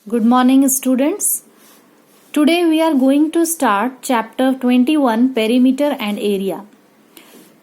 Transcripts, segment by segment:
Good morning, students. Today we are going to start chapter 21, perimeter and area.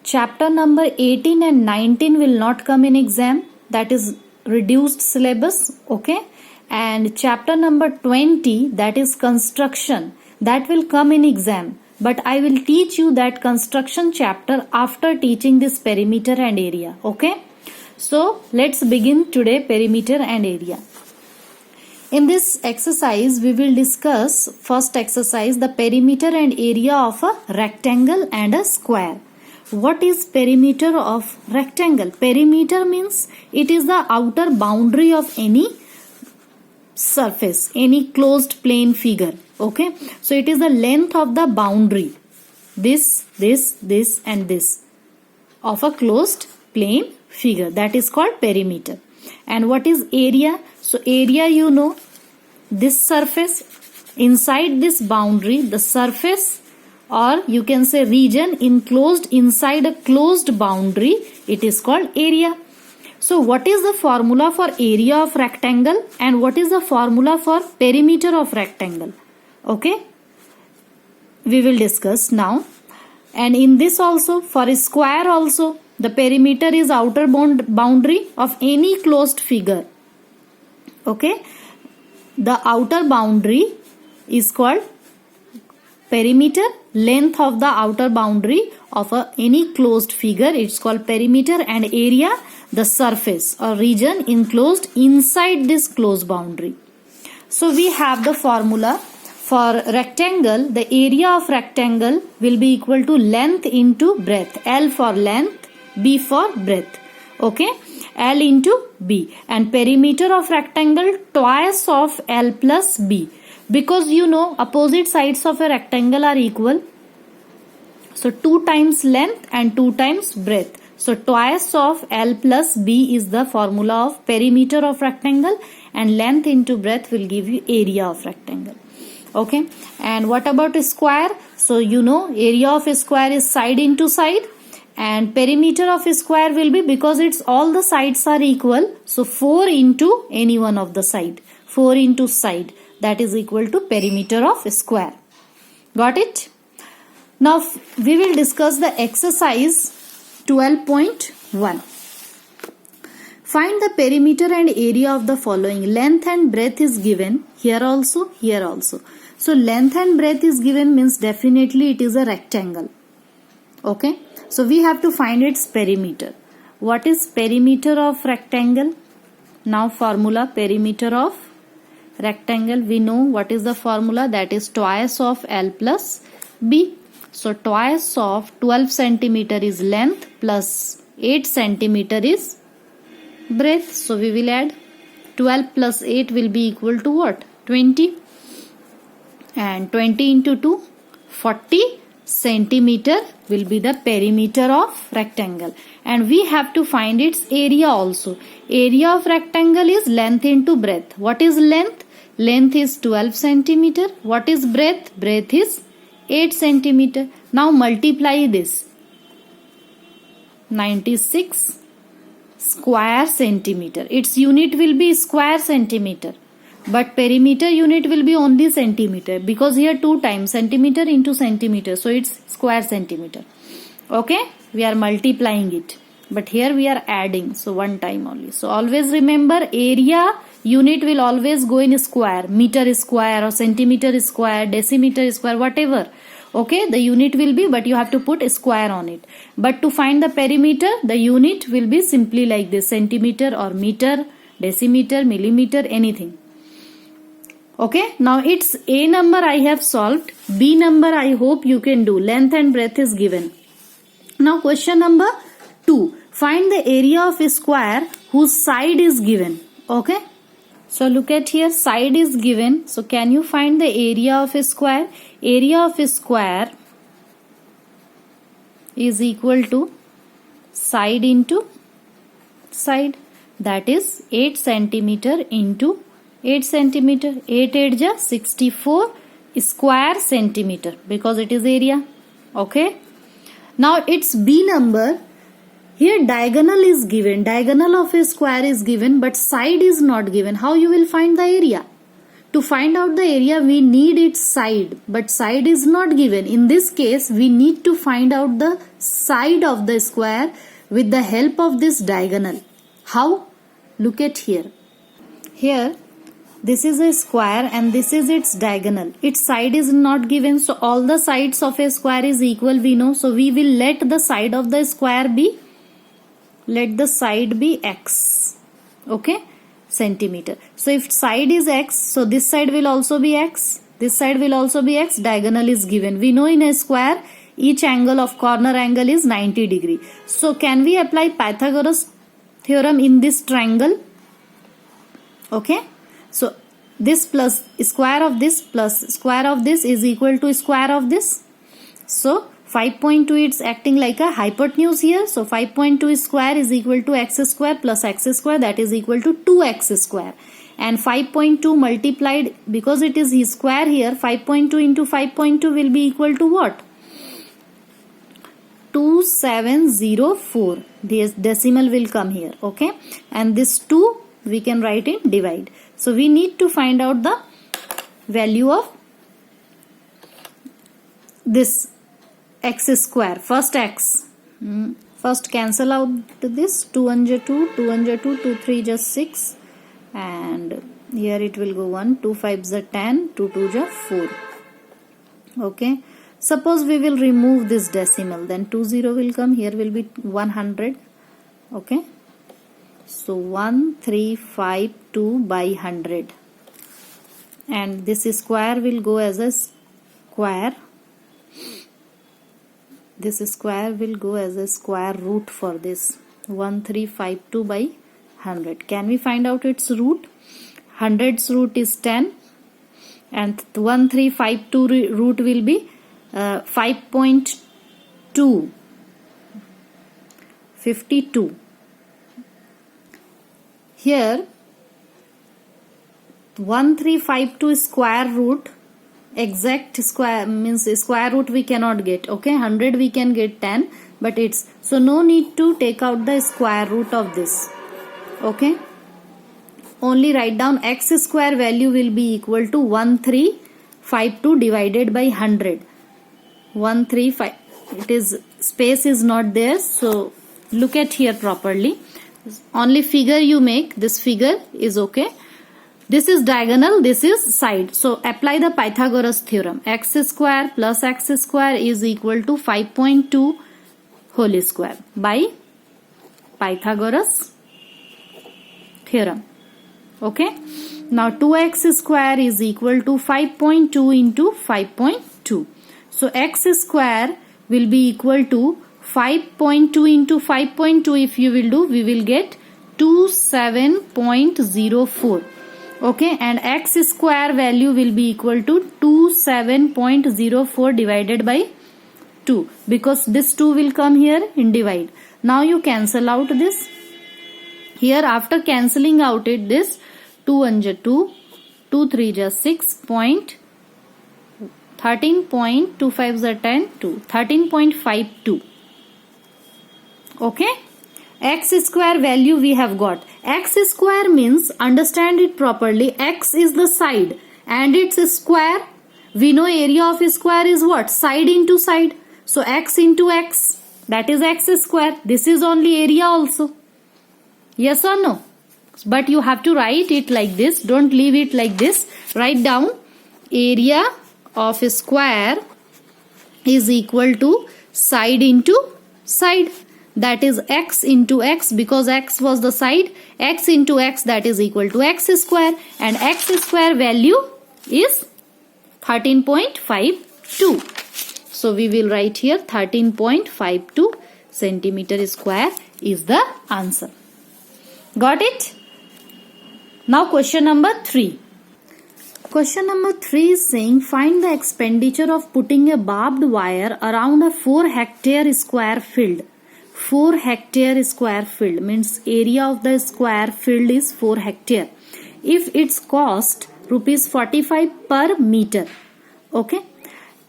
Chapter number 18 and 19 will not come in exam, that is reduced syllabus, okay? And chapter number 20, that is construction, that will come in exam. But I will teach you that construction chapter after teaching this perimeter and area, okay? So let's begin today perimeter and area. In this exercise, we will discuss first exercise, the perimeter and area of a rectangle and a square. What is perimeter of rectangle? Perimeter means it is the outer boundary of any surface, any closed plane figure. Okay, so it is the length of the boundary. This and this of a closed plane figure. That is called perimeter. And what is area? So area, you know, this surface, inside this boundary, the surface, or you can say region enclosed inside a closed boundary, it is called area. So what is the formula for area of rectangle and what is the formula for perimeter of rectangle? Okay, we will discuss now. And in this also, for a square also, the perimeter is outer boundary of any closed figure. Okay, the outer boundary is called perimeter. Length of the outer boundary of any closed figure, it's called perimeter. And area, the surface or region enclosed inside this closed boundary. So we have the formula for rectangle. The area of rectangle will be equal to length into breadth. L for length, B for breadth. Okay, L into B. And perimeter of rectangle twice of L plus B. Because you know opposite sides of a rectangle are equal. So 2 times length and 2 times breadth. So twice of L plus B is the formula of perimeter of rectangle, and length into breadth will give you area of rectangle. Okay, and what about a square? So you know area of a square is side into side. And perimeter of a square will be, because it's all the sides are equal, so 4 into any one of the side. 4 into side, that is equal to perimeter of a square. Got it? Now we will discuss the exercise 12.1. Find the perimeter and area of the following. Length and breadth is given here also, here also. So length and breadth is given means definitely it is a rectangle. Okay. So we have to find its perimeter. What is perimeter of rectangle? Now formula perimeter of rectangle. We know what is the formula, that is twice of L plus B. So twice of 12 centimeter is length plus 8 centimeter is breadth. So we will add 12 plus 8 will be equal to what? 20. And 20 into 2, 40 centimeter will be the perimeter of rectangle. And we have to find its area also. Area of rectangle is length into breadth. What is length? Length is 12 centimeter. What is breadth? Breadth is 8 centimeter. Now multiply this. 96 square centimeter. Its unit will be square centimeter. But perimeter unit will be only centimeter, because here 2 times centimeter into centimeter. So it's square centimeter. Okay, we are multiplying it. But here we are adding. So 1 time only. So always remember, area unit will always go in square. Meter is square or centimeter is square, decimeter is square, whatever. Okay, the unit will be, but you have to put a square on it. But to find the perimeter, the unit will be simply like this: centimeter or meter, decimeter, millimeter, anything. Okay, now it's A number I have solved. B number I hope you can do. Length and breadth is given. Now question number 2. Find the area of a square whose side is given. Okay. So look at here, side is given. So can you find the area of a square? Area of a square is equal to side into side. That is 8 centimeter into 8 centimeter. 8 8 ja 64 square centimeter, because it is area. Okay. Now its B number. Here diagonal is given. Diagonal of a square is given, but side is not given. How you will find the area? To find out the area, we need its side, but side is not given. In this case, we need to find out the side of the square with the help of this diagonal. How? Look at here. Here, this is a square and this is its diagonal. Its side is not given, so all the sides of a square is equal, we know. So we will let the side of the square be, let the side be x. Okay? Centimeter. So if side is x, so this side will also be x, this side will also be x, diagonal is given. We know in a square each angle of corner angle is 90 degree. So can we apply Pythagoras theorem in this triangle? Okay, so this plus square of this plus square of this is equal to square of this. So 5.2 it's acting like a hypotenuse here. So 5.2 square is equal to x square plus x square, that is equal to 2x square. And 5.2 multiplied, because it is his square here, 5.2 into 5.2 will be equal to what? 2704. This decimal will come here. Okay, and this 2 we can write in divide. So we need to find out the value of this x square. First x. First cancel out this. 2 and 2, 2 and 2, 2 3 just 6. And here it will go 1, 2 5 are 10, 2 2 4. Okay. Suppose we will remove this decimal, then 20 will come. Here will be 100. Okay. So 1352 by 100. And this square will go as a square. This square will go as a square root for this. 1352 by 100. Can we find out its root? 100's root is 10. And 1352 root will be 5.2. 52. Here 1352 square root, exact square means square root we cannot get. Okay, 100 we can get 10, but it's so no need to take out the square root of this. Okay, only write down x square value will be equal to 1352 divided by 100. 135, it is space is not there, so look at here properly. Only figure you make, this figure is okay. This is diagonal, this is side. So apply the Pythagoras theorem. X square plus x square is equal to 5.2 whole square by Pythagoras theorem. Okay. Now 2x square is equal to 5.2 into 5.2. So x square will be equal to 5.2 into 5.2. If you will do, we will get 27.04. Okay, and x square value will be equal to 27.04 divided by 2, because this 2 will come here in divide. Now you cancel out this. Here after cancelling out it, this 2 and 2, 2 3 just 6 point 13.25 are 10, 2, 13.52. Okay, x square value we have got. X square means, understand it properly, x is the side and its square. We know area of a square is what? Side into side. So x into x, that is x square. This is only area also. Yes or no? But you have to write it like this. Don't leave it like this. Write down area of a square is equal to side into side. That is x into x, because x was the side. X into x, that is equal to x square, and x square value is 13.52. So we will write here 13.52 centimeter square is the answer. Got it? Now question number 3. Question number 3 is saying find the expenditure of putting a barbed wire around a 4 hectare square field. 4 hectare square field means area of the square field is 4 hectare. If its cost rupees 45 per meter. Okay.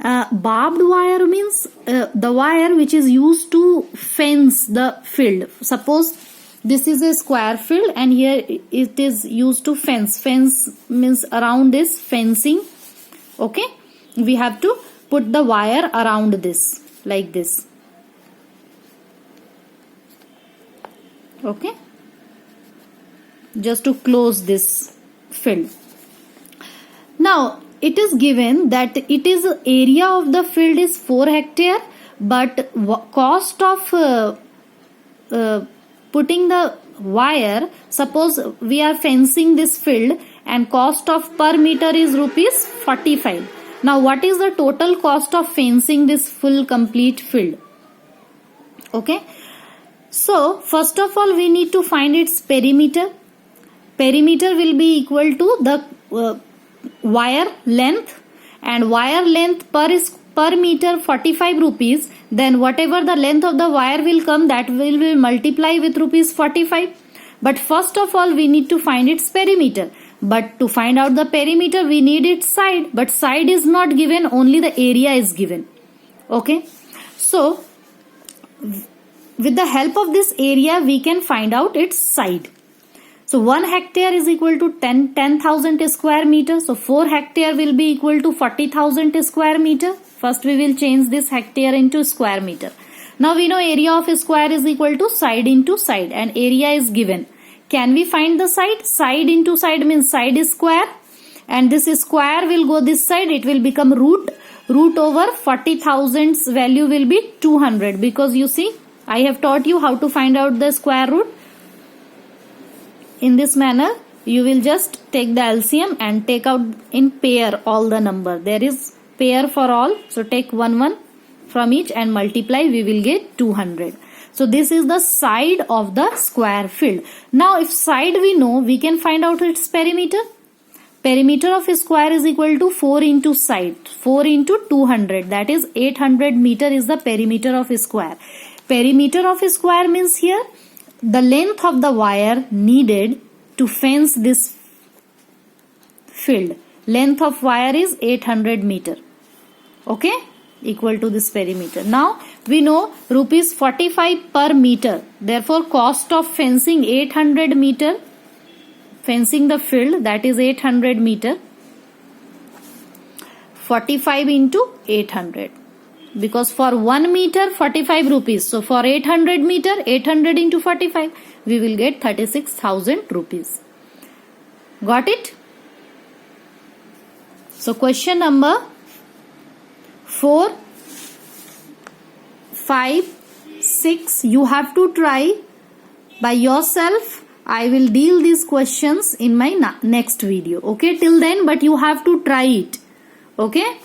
Barbed wire means the wire which is used to fence the field. Suppose This is a square field and here it is used to fence. Fence means around this fencing. Okay. We have to put the wire around this like this. Okay. Just to close this field. Now it is given that it is area of the field is 4 hectare, but cost of putting the wire, suppose we are fencing this field and cost of per meter is rupees 45. Now what is the total cost of fencing this full complete field? Okay. So first of all we need to find its perimeter. Perimeter will be equal to the wire length, and wire length per meter 45 rupees. Then whatever the length of the wire will come, that will multiply with rupees 45. But first of all we need to find its perimeter. But to find out the perimeter we need its side, but side is not given, only the area is given. Okay. So with the help of this area we can find out its side. So 1 hectare is equal to 10,000 square meter. So 4 hectare will be equal to 40,000 square meter. First we will change this hectare into square meter. Now we know area of a square is equal to side into side, and area is given. Can we find the side? Side into side means side is square, and this square will go this side. It will become root. Root over 40,000's value will be 200, because you see I have taught you how to find out the square root. In this manner you will just take the LCM and take out in pair all the number. There is pair for all, so take 1 from each and multiply, we will get 200. So this is the side of the square field. Now if side we know, we can find out its perimeter. Perimeter of a square is equal to 4 into side. 4 into 200, that is 800 meter is the perimeter of a square. Perimeter of a square means here the length of the wire needed to fence this field. Length of wire is 800 meter. Okay, equal to this perimeter. Now we know rupees 45 per meter. Therefore cost of fencing 800 meter. Fencing the field, that is 800 meter. 45 into 800. Because for 1 meter 45 rupees. So for 800 meter, 800 into 45, we will get 36,000 rupees. Got it? So question number 4, 5, 6 you have to try by yourself. I will deal these questions in my next video. Okay, till then, but you have to try it. Okay.